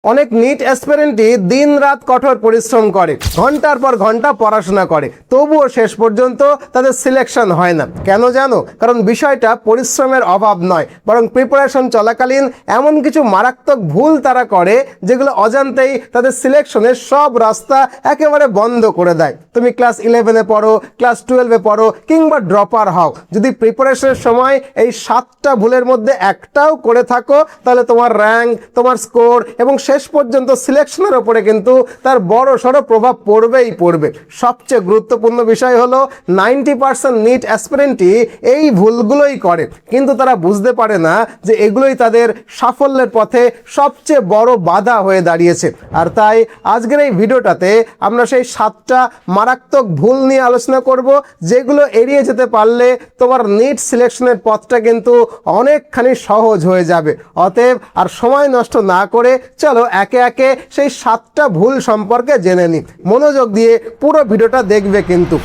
অনেক নিট অ্যাসপিরেন্টই দিন রাত কঠোর পরিশ্রম করে, ঘন্টার পর ঘন্টা পড়াশোনা করে, তবুও শেষ পর্যন্ত তাদের সিলেকশন হয় না। কেন জানো? কারণ বিষয়টা পরিশ্রমের অভাব নয়, বরং প্রিপারেশন চলাকালীন এমন কিছু মারাত্মক ভুল তারা করে যেগুলো অজান্তেই তাদের সিলেকশনের সব রাস্তা একেবারে বন্ধ করে দেয়। তুমি ক্লাস 11-এ পড়ো, ক্লাস 12-এ পড়ো কিংবা ড্রপার হও, যদি প্রিপারেশনের সময় এই 7টা ভুলের মধ্যে একটাও করে থাকো তাহলে তোমার র্যাঙ্ক, তোমার স্কোর এবং শেষ পর্যন্ত সিলেকশনের ওপরে কিন্তু তার বড় সড়ো প্রভাব পড়বেই পড়বে। সবচেয়ে গুরুত্বপূর্ণ বিষয় হলো 90% নিট অ্যাসপিরেন্টই এই ভুলগুলোই করে, কিন্তু তারা বুঝতে পারে না যে এগুলোই তাদের সাফল্যের পথে সবচেয়ে বড় বাধা হয়ে দাঁড়িয়েছে। আর তাই আজকের এই ভিডিওটাতে আমরা সেই 7টা মারাত্মক ভুল নিয়ে আলোচনা করব, যেগুলো এড়িয়ে যেতে পারলে তোমার নিট সিলেকশনের পথটা কিন্তু অনেকখানি সহজ হয়ে যাবে। অতএব আর সময় নষ্ট না করে চলো একে একে সেই 7টা ভুল সম্পর্কে জেনে নিই। মনোযোগ দিয়ে পুরো ভিডিওটা দেখবে কিন্তু।